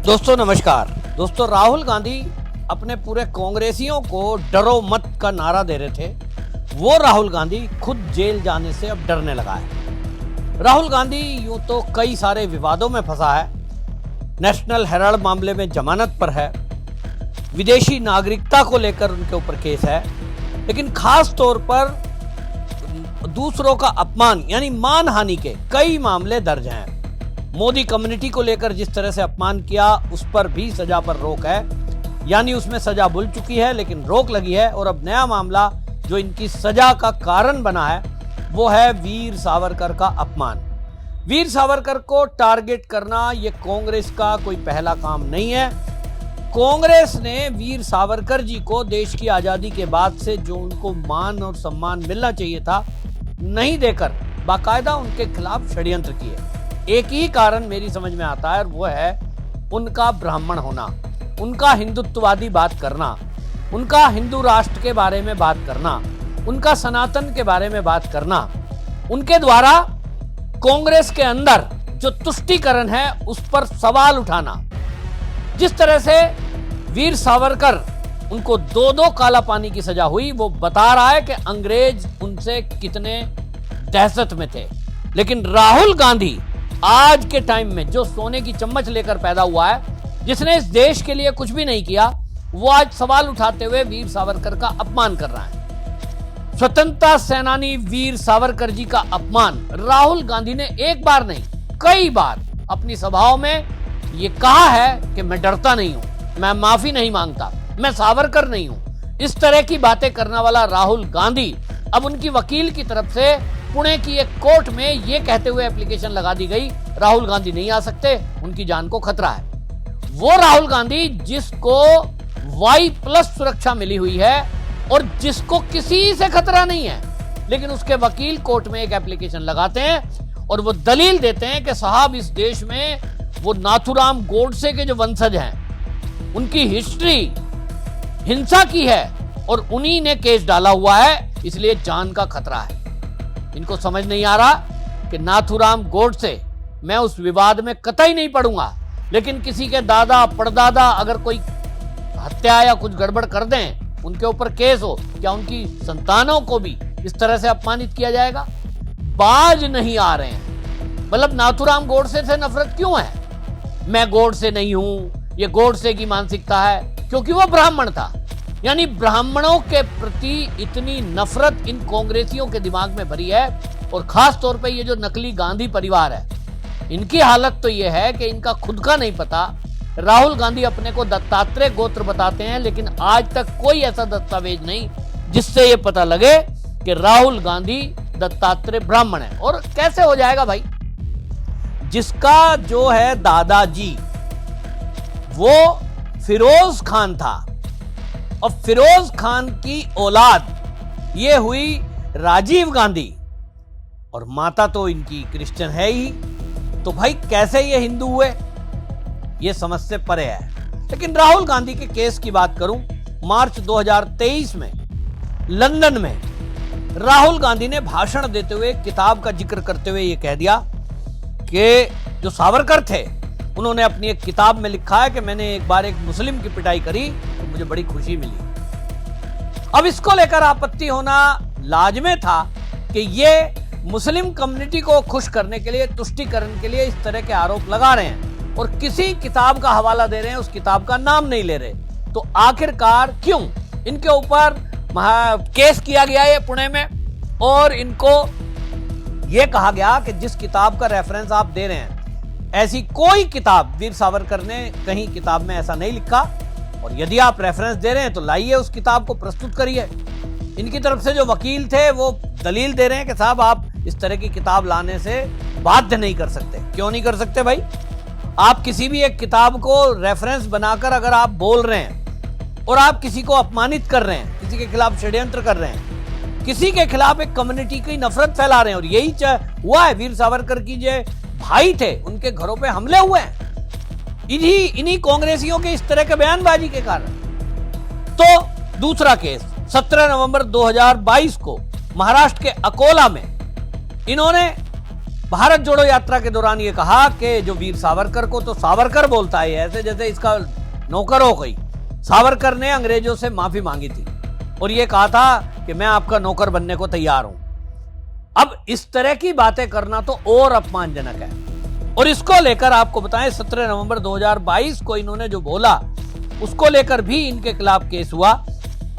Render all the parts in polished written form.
दोस्तों नमस्कार। दोस्तों राहुल गांधी अपने पूरे कांग्रेसियों को डरो मत का नारा दे रहे थे। वो राहुल गांधी खुद जेल जाने से अब डरने लगा है। राहुल गांधी यूं तो कई सारे विवादों में फंसा है, नेशनल हेराल्ड मामले में जमानत पर है, विदेशी नागरिकता को लेकर उनके ऊपर केस है, लेकिन खास तौर पर दूसरों का अपमान यानी मानहानि के कई मामले दर्ज हैं। मोदी कम्युनिटी को लेकर जिस तरह से अपमान किया उस पर भी सजा पर रोक है, यानी उसमें सजा भूल चुकी है लेकिन रोक लगी है। और अब नया मामला जो इनकी सजा का कारण बना है वो है वीर सावरकर का अपमान। वीर सावरकर को टारगेट करना ये कांग्रेस का कोई पहला काम नहीं है। कांग्रेस ने वीर सावरकर जी को देश की आजादी के बाद से जो उनको मान और सम्मान मिलना चाहिए था नहीं देकर बाकायदा उनके खिलाफ षड्यंत्र किए। एक ही कारण मेरी समझ में आता है और वो है उनका ब्राह्मण होना, उनका हिंदुत्ववादी बात करना, उनका हिंदू राष्ट्र के बारे में बात करना, उनका सनातन के बारे में बात करना। उनके द्वारा कांग्रेस के अंदर जो तुष्टीकरण है उस पर सवाल उठाना। जिस तरह से वीर सावरकर उनको 2-2 काला पानी की सजा हुई वो बता रहा है कि अंग्रेज उनसे कितने दहशत में थे। लेकिन राहुल गांधी आज के टाइम में जो सोने की चम्मच लेकर पैदा हुआ है, जिसने इस देश के लिए कुछ भी नहीं किया, वो आज सवाल उठाते हुए वीर सावरकर का अपमान कर रहा है। स्वतंत्रता सेनानी वीर सावरकर जी का अपमान राहुल गांधी ने एक बार नहीं कई बार अपनी सभाओं में ये कहा है कि मैं डरता नहीं हूं, मैं माफी नहीं मांगता, मैं सावरकर नहीं हूं। इस तरह की बातें करने वाला राहुल गांधी अब उनकी वकील की तरफ से पुणे की एक कोर्ट में यह कहते हुए एप्लीकेशन लगा दी गई राहुल गांधी नहीं आ सकते, उनकी जान को खतरा है। वो राहुल गांधी जिसको Y+ सुरक्षा मिली हुई है और जिसको किसी से खतरा नहीं है, लेकिन उसके वकील कोर्ट में एक एप्लीकेशन लगाते हैं और वो दलील देते हैं कि साहब इस देश में वो नाथूराम गोडसे के जो वंशज हैं उनकी हिस्ट्री हिंसा की है और उन्हीं ने केस डाला हुआ है, इसलिए जान का खतरा है। इनको समझ नहीं आ रहा कि नाथूराम गोडसे, मैं उस विवाद में कतई नहीं पड़ूंगा, लेकिन किसी के दादा परदादा अगर कोई हत्या या कुछ गड़बड़ कर दें, उनके ऊपर केस हो, क्या उनकी संतानों को भी इस तरह से अपमानित किया जाएगा? बाज नहीं आ रहे हैं। मतलब नाथूराम गोडसे से नफरत क्यों है? मैं गोडसे नहीं हूं, ये गोडसे की मानसिकता है, क्योंकि वो ब्राह्मण था। यानी ब्राह्मणों के प्रति इतनी नफरत इन कांग्रेसियों के दिमाग में भरी है। और खास तौर पे ये जो नकली गांधी परिवार है, इनकी हालत तो ये है कि इनका खुद का नहीं पता। राहुल गांधी अपने को दत्तात्रेय गोत्र बताते हैं, लेकिन आज तक कोई ऐसा दस्तावेज नहीं जिससे ये पता लगे कि राहुल गांधी दत्तात्रेय ब्राह्मण है। और कैसे हो जाएगा भाई? जिसका जो है दादाजी वो फिरोज खान था और फिरोज खान की औलाद ये हुई राजीव गांधी, और माता तो इनकी क्रिश्चियन है ही, तो भाई कैसे ये हिंदू हुए? ये समझ से परे है। लेकिन राहुल गांधी के केस की बात करूं, मार्च 2023 में लंदन में राहुल गांधी ने भाषण देते हुए किताब का जिक्र करते हुए ये कह दिया कि जो सावरकर थे उन्होंने अपनी एक किताब में लिखा है कि मैंने एक बार एक मुस्लिम की पिटाई करी तो मुझे बड़ी खुशी मिली। अब इसको लेकर आपत्ति होना लाजमी था कि ये मुस्लिम कम्युनिटी को खुश करने के लिए, तुष्टीकरण के लिए इस तरह के आरोप लगा रहे हैं और किसी किताब का हवाला दे रहे हैं, उस किताब का नाम नहीं ले रहे। तो आखिरकार क्यों इनके ऊपर केस किया गया है पुणे में और इनको यह कहा गया कि जिस किताब का रेफरेंस आप दे रहे हैं, ऐसी कोई किताब वीर सावरकर ने कहीं किताब में ऐसा नहीं लिखा, और यदि आप रेफरेंस दे रहे हैं तो लाइए उस किताब को, प्रस्तुत करिए। इनकी तरफ से जो वकील थे वो दलील दे रहे हैं कि साहब आप इस तरह की किताब लाने से बाध्य नहीं कर सकते। क्यों नहीं कर सकते भाई? आप किसी भी एक किताब को रेफरेंस बनाकर अगर आप बोल रहे हैं और आप किसी को अपमानित कर रहे हैं, किसी के खिलाफ षड्यंत्र कर रहे हैं, किसी के खिलाफ एक कम्युनिटी की नफरत फैला रहे हैं, और यही हुआ है। वीर सावरकर की जो भाई थे उनके घरों पे हमले हुए हैं इन्हीं कांग्रेसियों के इस तरह के बयानबाजी के कारण। तो दूसरा केस 17 नवंबर 2022 को महाराष्ट्र के अकोला में इन्होंने भारत जोड़ो यात्रा के दौरान ये कहा कि जो वीर सावरकर को तो सावरकर बोलता है, ऐसे जैसे इसका नौकर हो कोई। सावरकर ने अंग्रेजों से माफी मांगी थी और ये कहा था कि मैं आपका नौकर बनने को तैयार हूं। अब इस तरह की बातें करना तो और अपमानजनक है। और इसको लेकर आपको बताएं, 17 नवंबर 2022 को इन्होंने जो बोला उसको लेकर भी इनके खिलाफ केस हुआ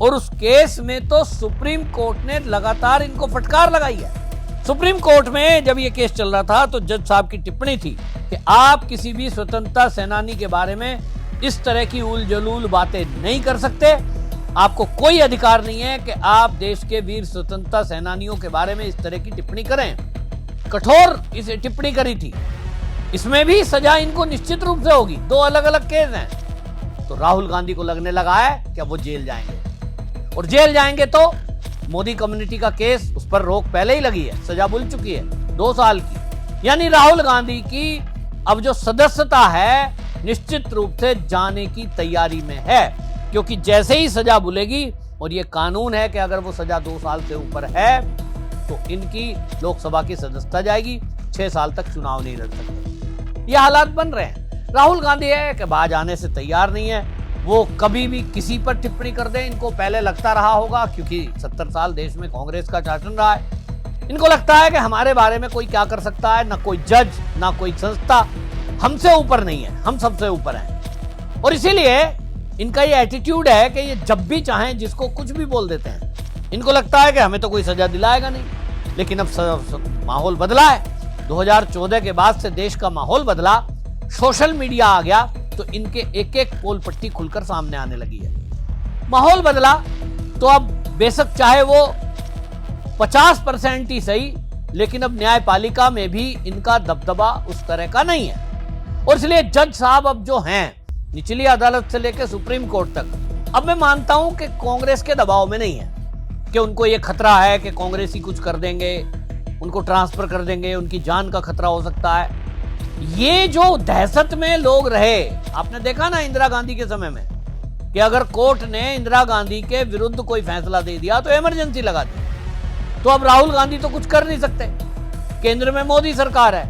और उस केस में तो सुप्रीम कोर्ट ने लगातार इनको फटकार लगाई है। सुप्रीम कोर्ट में जब ये केस चल रहा था तो जज साहब की टिप्पणी थी कि आप किसी भी स्वतंत्रता सेनानी के बारे में इस तरह की उल जलूल बातें नहीं कर सकते। आपको कोई अधिकार नहीं है कि आप देश के वीर स्वतंत्रता सेनानियों के बारे में इस तरह की टिप्पणी करें। कठोर इसे टिप्पणी करी थी। इसमें भी सजा इनको निश्चित रूप से होगी। दो अलग अलग केस हैं। तो राहुल गांधी को लगने लगा है कि अब वो जेल जाएंगे और जेल जाएंगे तो मोदी कम्युनिटी का केस, उस पर रोक पहले ही लगी है, सजा मिल चुकी है 2 साल की। यानी राहुल गांधी की अब जो सदस्यता है निश्चित रूप से जाने की तैयारी में है, क्योंकि जैसे ही सजा बुलेगी, और ये कानून है कि अगर वो सजा 2 साल से ऊपर है तो इनकी लोकसभा की सदस्यता जाएगी, 6 साल तक चुनाव नहीं लड़ सकते। ये हालात बन रहे हैं। राहुल गांधी है कि बाहर आने से तैयार नहीं है। वो कभी भी किसी पर टिप्पणी कर दे, इनको पहले लगता रहा होगा क्योंकि 70 साल देश में कांग्रेस का शासन रहा है, इनको लगता है कि हमारे बारे में कोई क्या कर सकता है, ना कोई जज, ना कोई संस्था हमसे ऊपर नहीं है, हम सबसे ऊपर हैं। और इसीलिए इनका ये एटीट्यूड है कि ये जब भी चाहें जिसको कुछ भी बोल देते हैं। इनको लगता है कि हमें तो कोई सजा दिलाएगा नहीं। लेकिन अब माहौल बदला है। 2014 के बाद से देश का माहौल बदला, सोशल मीडिया आ गया तो इनके एक एक पोल पट्टी खुलकर सामने आने लगी है। माहौल बदला तो अब बेशक चाहे वो 50% ही सही, लेकिन अब न्यायपालिका में भी इनका दबदबा उस तरह का नहीं है। और इसलिए जज साहब अब जो हैं, निचली अदालत से लेकर सुप्रीम कोर्ट तक, अब मैं मानता हूं कि कांग्रेस के दबाव में नहीं है कि उनको यह खतरा है कि कांग्रेस ही कुछ कर देंगे, उनको ट्रांसफर कर देंगे, उनकी जान का खतरा हो सकता है। ये जो दहशत में लोग रहे, आपने देखा ना इंदिरा गांधी के समय में कि अगर कोर्ट ने इंदिरा गांधी के विरुद्ध कोई फैसला दे दिया तो इमरजेंसी लगा दी। तो अब राहुल गांधी तो कुछ कर नहीं सकते, केंद्र में मोदी सरकार है,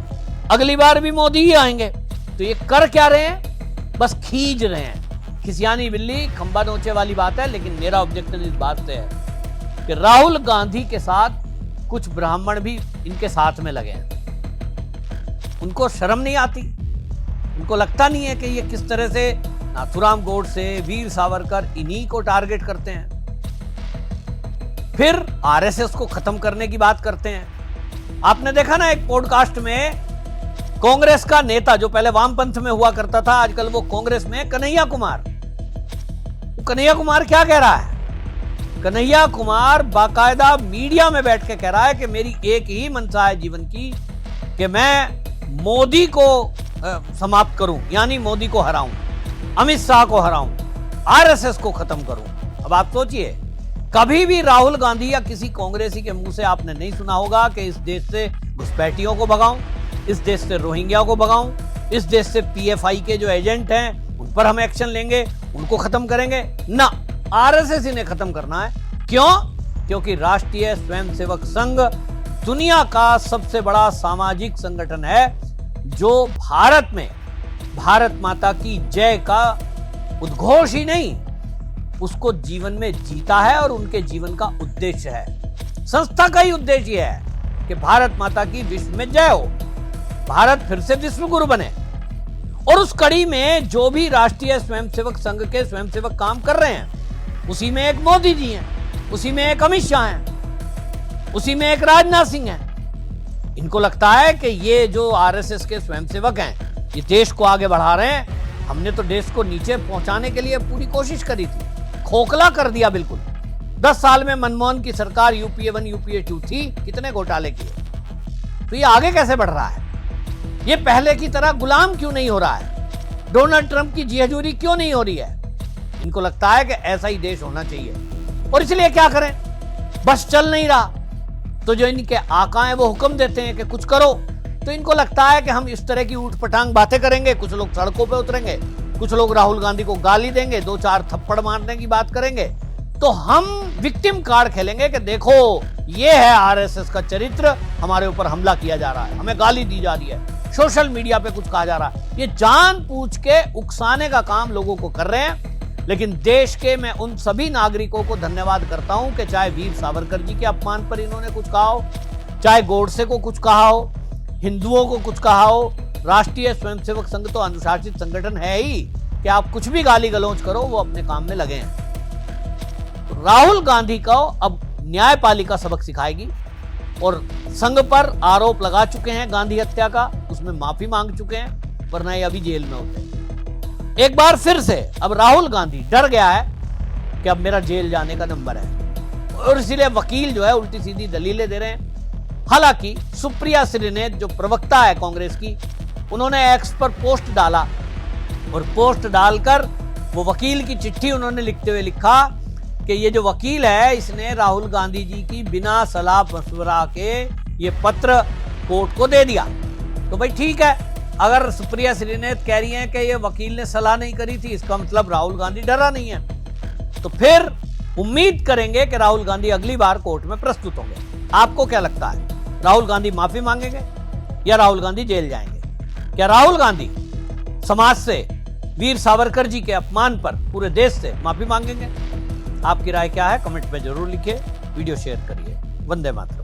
अगली बार भी मोदी ही आएंगे। तो ये कर क्या रहे हैं? बस खींच रहे हैं। खिसियानी बिल्ली खंबा नोचे वाली बात है। लेकिन मेरा ऑब्जेक्शन इस बात से है कि राहुल गांधी के साथ कुछ ब्राह्मण भी इनके साथ में लगे हैं। उनको शर्म नहीं आती, उनको लगता नहीं है कि ये किस तरह से नाथुराम गोडसे, वीर सावरकर, इन्हीं को टारगेट करते हैं। फिर आरएसएस को खत्म करने की बात करते हैं। आपने देखा ना एक पॉडकास्ट में कांग्रेस का नेता जो पहले वामपंथ में हुआ करता था, आजकल वो कांग्रेस में, कन्हैया कुमार। कन्हैया कुमार क्या कह रहा है? कन्हैया कुमार बाकायदा मीडिया में बैठ के कह रहा है कि मेरी एक ही मंशा है जीवन की कि मैं मोदी को समाप्त करूं, यानी मोदी को हराऊं, अमित शाह को हराऊं, आरएसएस को खत्म करूं। अब आप सोचिए, कभी भी राहुल गांधी या किसी कांग्रेसी के मुंह से आपने नहीं सुना होगा कि इस देश से घुसपैठियों को भगाऊं, इस देश से रोहिंग्या को भगाऊं, इस देश से पीएफआई के जो एजेंट हैं उन पर हम एक्शन लेंगे, उनको खत्म करेंगे। ना, आरएसएस इन्हें खत्म करना है। क्यों? क्योंकि राष्ट्रीय स्वयंसेवक संघ दुनिया का सबसे बड़ा सामाजिक संगठन है जो भारत में भारत माता की जय का उद्घोष ही नहीं, उसको जीवन में जीता है और उनके जीवन का उद्देश्य है। संस्था का ही उद्देश्य है कि भारत माता की विश्व में जय हो, भारत फिर से विश्व गुरु बने। और उस कड़ी में जो भी राष्ट्रीय स्वयंसेवक संघ के स्वयंसेवक काम कर रहे हैं, उसी में एक मोदी जी हैं, उसी में एक अमित शाह हैं, उसी में एक राजनाथ सिंह हैं। इनको लगता है कि ये जो आरएसएस के स्वयंसेवक हैं ये देश को आगे बढ़ा रहे हैं। हमने तो देश को नीचे पहुंचाने के लिए पूरी कोशिश करी थी, खोखला कर दिया बिल्कुल। 10 साल में मनमोहन की सरकार यूपीए 1 यूपीए 2 थी, कितने घोटाले किए। तो ये आगे कैसे बढ़ रहा है? ये पहले की तरह गुलाम क्यों नहीं हो रहा है? डोनाल्ड ट्रंप की जी हजूरी क्यों नहीं हो रही है? इनको लगता है कि ऐसा ही देश होना चाहिए और इसलिए क्या करें, बस चल नहीं रहा। तो जो इनके आका हैं वो हुक्म देते हैं कि कुछ करो, तो इनको लगता है कि हम इस तरह की ऊटपटांग बातें करेंगे, कुछ लोग सड़कों पे उतरेंगे, कुछ लोग राहुल गांधी को गाली देंगे, 2-4 थप्पड़ मारने की बात करेंगे, तो हम विक्टिम कार्ड खेलेंगे कि देखो ये है आरएसएस का चरित्र, हमारे ऊपर हमला किया जा रहा है, हमें गाली दी जा रही है, सोशल मीडिया पे कुछ कहा जा रहा है। ये जानबूझ के उकसाने का काम लोगों को कर रहे हैं। लेकिन देश के मैं उन सभी नागरिकों को धन्यवाद करता हूं कि चाहे वीर सावरकर जी के अपमान पर इन्होंने कुछ कहा हो, चाहे गोडसे को कुछ कहा हो, हिंदुओं को कुछ कहा हो। राष्ट्रीय स्वयंसेवक संघ तो अनुशासित संगठन है ही कि आप कुछ भी गाली गलौज करो, वो अपने काम में लगे हैं। तो राहुल गांधी को अब न्यायपालिका सबक सिखाएगी और संघ पर आरोप लगा चुके हैं गांधी हत्या का, उसमें माफी मांग चुके हैं, वरना ये अभी जेल में होते। एक बार फिर से अब राहुल गांधी डर गया है कि अब मेरा जेल जाने का नंबर है, और इसीलिए वकील जो है उल्टी सीधी दलीलें दे रहे हैं। हालांकि सुप्रिया श्रीनेत जो प्रवक्ता है कांग्रेस की, उन्होंने एक्स पर पोस्ट डाला और पोस्ट डालकर वो वकील की चिट्ठी उन्होंने लिखते हुए लिखा कि ये जो वकील है इसने राहुल गांधी जी की बिना सलाह मशवरा के ये पत्र कोर्ट को दे दिया। तो भाई ठीक है, अगर सुप्रिया श्रीनेत कह रही हैं कि ये वकील ने सलाह नहीं करी थी, इसका मतलब राहुल गांधी डरा नहीं है। तो फिर उम्मीद करेंगे कि राहुल गांधी अगली बार कोर्ट में प्रस्तुत होंगे। आपको क्या लगता है, राहुल गांधी माफी मांगेंगे या राहुल गांधी जेल जाएंगे? क्या राहुल गांधी समाज से वीर सावरकर जी के अपमान पर पूरे देश से माफी मांगेंगे? आपकी राय क्या है कमेंट में जरूर लिखिए, वीडियो शेयर करिए। वंदे मातरम।